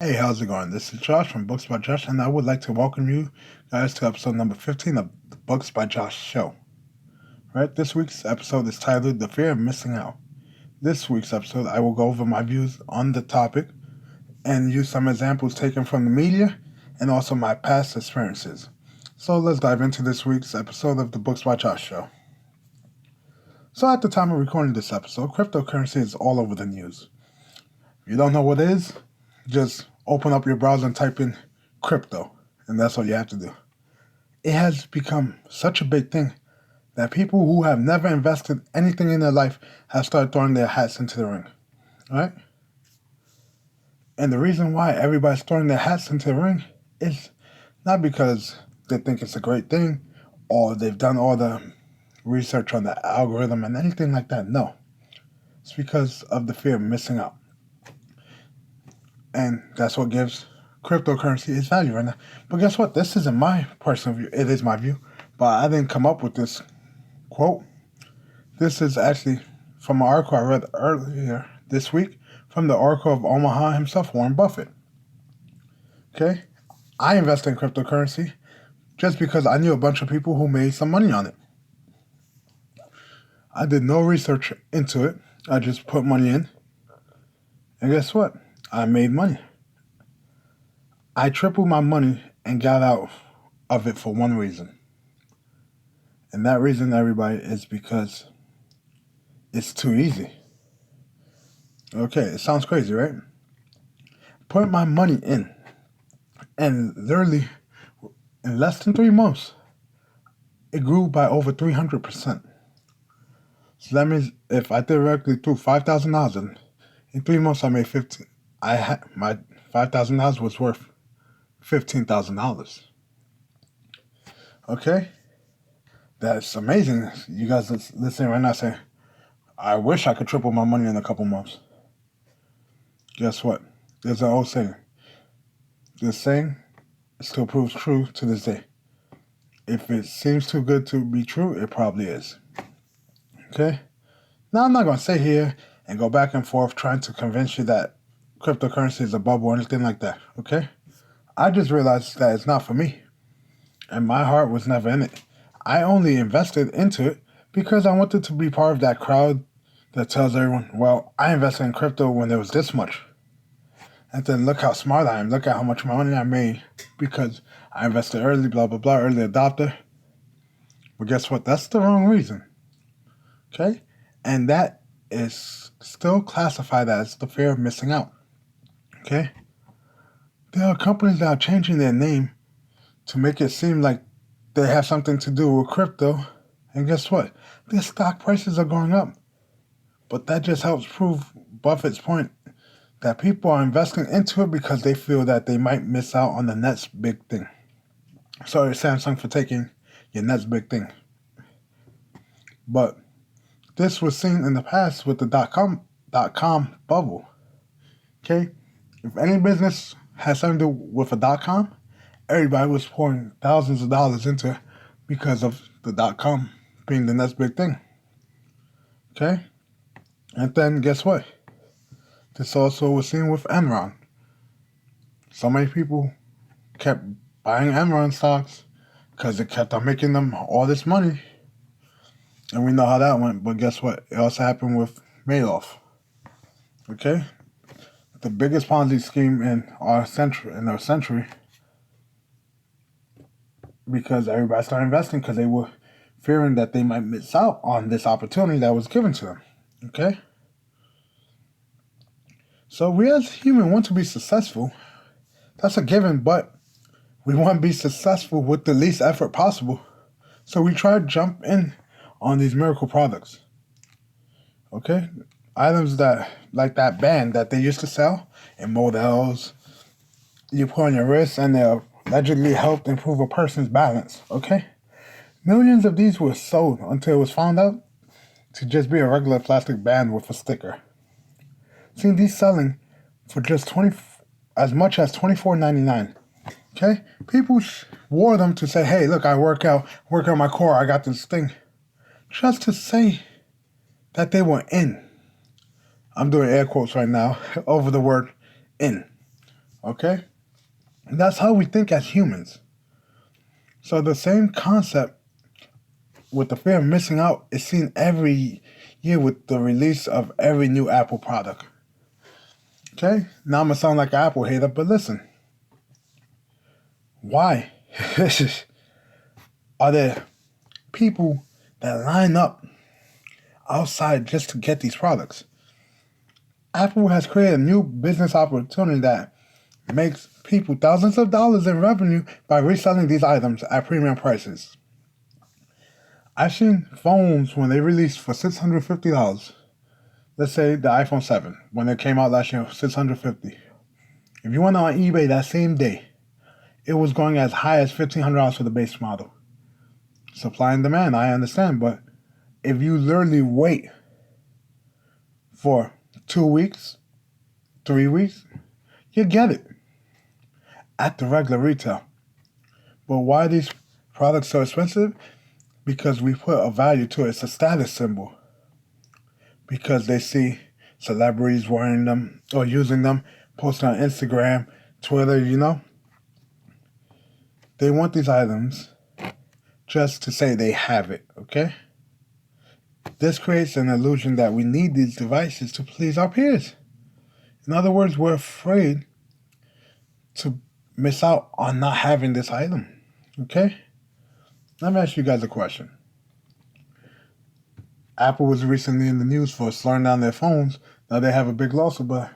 Hey, how's it going? This is Josh from Books by Josh, and I would like to welcome you guys to episode number 15 of the Books by Josh show. Right, this week's episode is titled The Fear of Missing Out. This week's episode, I will go over my views on the topic and use some examples taken from the media and also my past experiences. So let's dive into this week's episode of the Books by Josh show. So at the time of recording this episode, cryptocurrency is all over the news. If you don't know what it is, just open up your browser and type in crypto, and that's all you have to do. It has become such a big thing that people who have never invested anything in their life have started throwing their hats into the ring, right? And the reason why everybody's throwing their hats into the ring is not because they think it's a great thing or they've done all the research on the algorithm and anything like that. No, it's because of the fear of missing out. And that's what gives cryptocurrency its value right now. But guess what? This isn't my personal view. It is my view. But I didn't come up with this quote. This is actually from an article I read earlier this week from the Oracle of Omaha himself, Warren Buffett. Okay? I invested in cryptocurrency just because I knew a bunch of people who made some money on it. I did no research into it. I just put money in. And guess what? I made money. I tripled my money and got out of it for one reason. And that reason, everybody, is because it's too easy. Okay, it sounds crazy, right? Put my money in, and literally in less than 3 months, it grew by over 300%. So that means if I theoretically threw $5,000 in 3 months, I made 15. I had my $5,000 was worth $15,000. Okay, that's amazing. You guys listening right now saying, I wish I could triple my money in a couple months. Guess what? There's an old saying. This saying still proves true to this day. If it seems too good to be true, it probably is. Okay? Now, I'm not going to sit here and go back and forth trying to convince you that cryptocurrency is a bubble or anything like that. Okay? I just realized that it's not for me. And my heart was never in it. I only invested into it because I wanted to be part of that crowd that tells everyone, well, I invested in crypto when there was this much. And then look how smart I am. Look at how much money I made because I invested early, blah, blah, blah, early adopter. But guess what? That's the wrong reason. Okay? And that is still classified as the fear of missing out. Okay? There are companies that are changing their name to make it seem like they have something to do with crypto. And guess what? Their stock prices are going up. But that just helps prove Buffett's point that people are investing into it because they feel that they might miss out on the next big thing. Sorry, Samsung, for taking your next big thing. But this was seen in the past with the dot-com bubble. Okay? If any business has something to do with a dot-com, everybody was pouring thousands of dollars into it because of the dot-com being the next big thing. Okay? And then guess what? This also was seen with Enron. So many people kept buying Enron stocks because it kept on making them all this money. And we know how that went, but guess what? It also happened with Madoff. Okay? The biggest Ponzi scheme in our century, because everybody started investing because they were fearing that they might miss out on this opportunity that was given to them. Okay? So we as humans want to be successful. That's a given, but we want to be successful with the least effort possible. So we try to jump in on these miracle products. Okay? Items that, like that band that they used to sell in motels, you put on your wrist and they allegedly helped improve a person's balance. Okay? Millions of these were sold until it was found out to just be a regular plastic band with a sticker. See, these selling for just as much as $24.99. Okay? People wore them to say, hey, look, I work out my core, I got this thing. Just to say that they were in. I'm doing air quotes right now over the word in. Okay? And that's how we think as humans. So the same concept with the fear of missing out is seen every year with the release of every new Apple product. Okay? Now I'm gonna sound like an Apple hater, but listen. Why are there people that line up outside just to get these products? Apple has created a new business opportunity that makes people thousands of dollars in revenue by reselling these items at premium prices. I've seen phones when they released for $650. Let's say the iPhone 7, when it came out last year, $650. If you went on eBay that same day, it was going as high as $1,500 for the base model. Supply and demand, I understand, but if you literally wait for 2 weeks, 3 weeks, you get it at the regular retail. But why are these products so expensive? Because we put a value to it. It's a status symbol. Because they see celebrities wearing them or using them, posting on Instagram, Twitter, They want these items just to say they have it, okay? This creates an illusion that we need these devices to please our peers. In other words, we're afraid to miss out on not having this item, okay? Let me ask you guys a question. Apple was recently in the news for slowing down their phones. Now they have a big lawsuit, but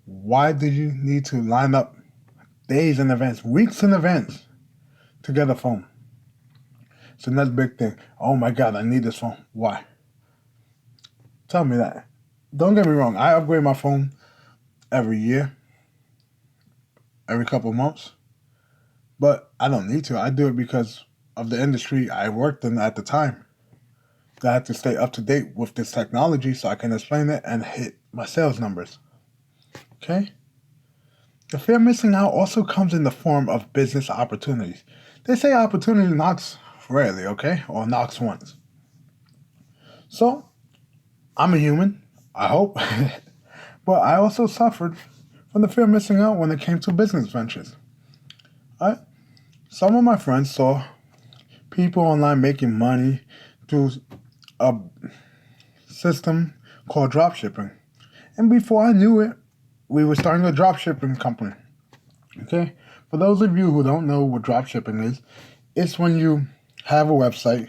why do you need to line up days in advance, weeks in advance to get a phone? It's another big thing. Oh my God, I need this phone. Why? Tell me that. Don't get me wrong. I upgrade my phone every year, every couple of months, but I don't need to. I do it because of the industry I worked in at the time. I have to stay up to date with this technology so I can explain it and hit my sales numbers. Okay? The fear of missing out also comes in the form of business opportunities. They say opportunity knocks rarely, okay? Or knocks once. So, I'm a human, I hope. But I also suffered from the fear of missing out when it came to business ventures. Right? Some of my friends saw people online making money through a system called dropshipping. And before I knew it, we were starting a dropshipping company. Okay? For those of you who don't know what dropshipping is, it's when you have a website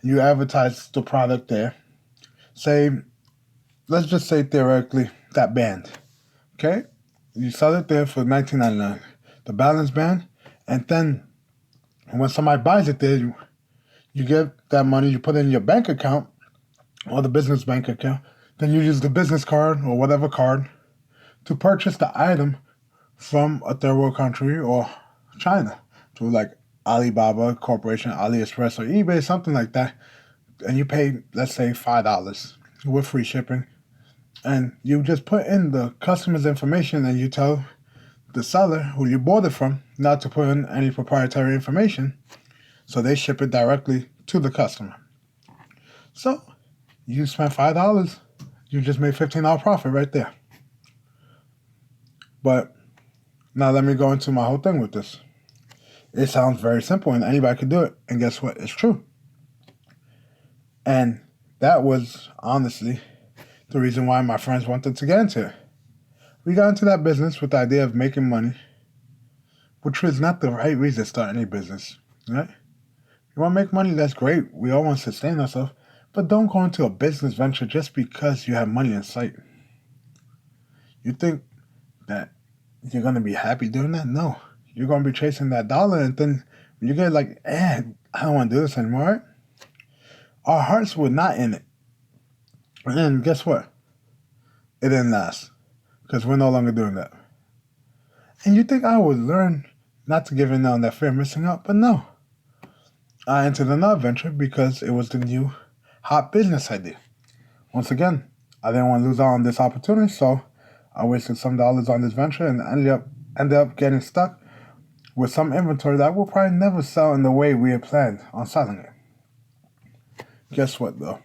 and you advertise the product there. Say, let's just say theoretically, that band. Okay? You sell it there for $19.99. The balance band. And then when somebody buys it there, you get that money, you put it in your bank account or the business bank account. Then you use the business card or whatever card to purchase the item from a third world country or China through like Alibaba Corporation, AliExpress, or eBay, something like that. And you pay, let's say, $5 with free shipping. And you just put in the customer's information and you tell the seller who you bought it from not to put in any proprietary information. So they ship it directly to the customer. So you spent $5. You just made $15 profit right there. But now let me go into my whole thing with this. It sounds very simple and anybody could do it. And guess what? It's true. And that was honestly the reason why my friends wanted to get into it. We got into that business with the idea of making money, which was not the right reason to start any business, right? You want to make money, that's great. We all want to sustain ourselves. But don't go into a business venture just because you have money in sight. You think that you're going to be happy doing that? No. You're going to be chasing that dollar, and then when you get like, I don't want to do this anymore, right? Our hearts were not in it. And then guess what? It didn't last because we're no longer doing that. And you think I would learn not to give in on that fear of missing out, but no. I entered another venture because it was the new hot business idea. Once again, I didn't want to lose out on this opportunity, so I wasted some dollars on this venture and ended up getting stuck with some inventory that will probably never sell in the way we had planned on selling it. Guess what, though?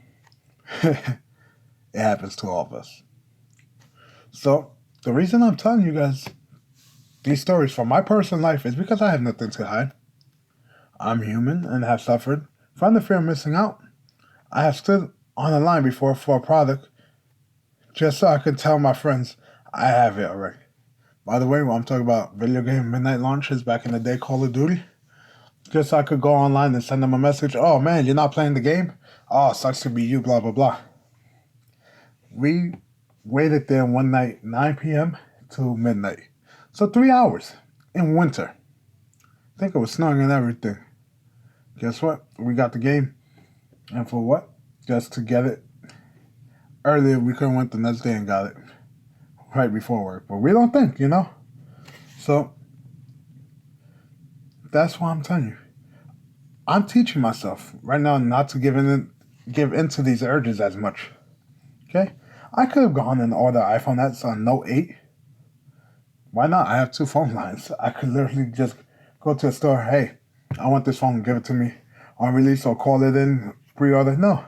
It happens to all of us. So, the reason I'm telling you guys these stories from my personal life is because I have nothing to hide. I'm human and have suffered from the fear of missing out. I have stood on the line before for a product just so I could tell my friends I have it already. By the way, when I'm talking about video game midnight launches back in the day, Call of Duty, just so I could go online and send them a message, oh man, you're not playing the game? Oh, sucks to be you, blah, blah, blah. We waited there one night, 9 p.m. to midnight. So 3 hours in winter. I think it was snowing and everything. Guess what? We got the game. And for what? Just to get it. Earlier, we could have went the next day and got it. Right before work. But we don't think, you know? So, that's why I'm telling you. I'm teaching myself right now not to give into these urges as much. Okay? I could have gone and ordered an iPhone X on Note 8. Why not? I have 2 phone lines. I could literally just go to a store. Hey, I want this phone. Give it to me on release or call it in, pre-order. No.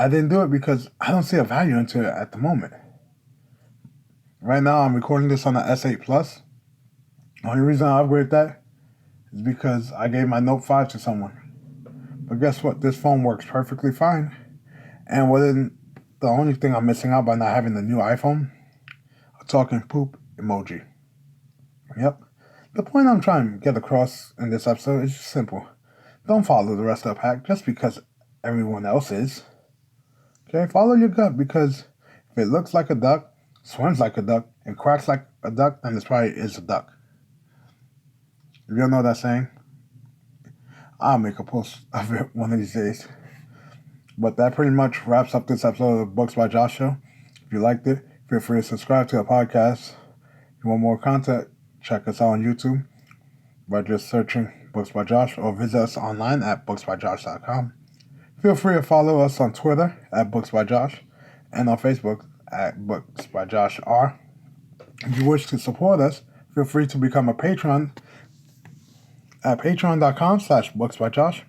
I didn't do it because I don't see a value into it at the moment. Right now, I'm recording this on the S8 Plus. The only reason I upgraded that is because I gave my Note 5 to someone. But guess what? This phone works perfectly fine. And within the only thing I'm missing out by not having the new iPhone, a talking poop emoji. Yep. The point I'm trying to get across in this episode is just simple. Don't follow the rest of the pack just because everyone else is. Okay? Follow your gut because if it looks like a duck, swims like a duck, and quacks like a duck, then it probably is a duck. If you don't know that saying, I'll make a post of it one of these days. But that pretty much wraps up this episode of the Books by Josh Show. If you liked it, feel free to subscribe to the podcast. If you want more content, check us out on YouTube by just searching Books by Josh or visit us online at booksbyjosh.com. Feel free to follow us on Twitter at Books by Josh and on Facebook at Books by Josh R. If you wish to support us, feel free to become a patron at patreon.com/booksbyjosh.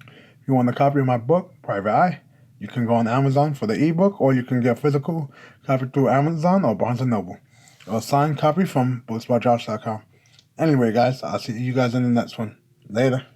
If you want a copy of my book, Private Eye, you can go on Amazon for the ebook, or you can get a physical copy through Amazon or Barnes & Noble. Or a signed copy from booksbyjosh.com. Anyway, guys, I'll see you guys in the next one. Later.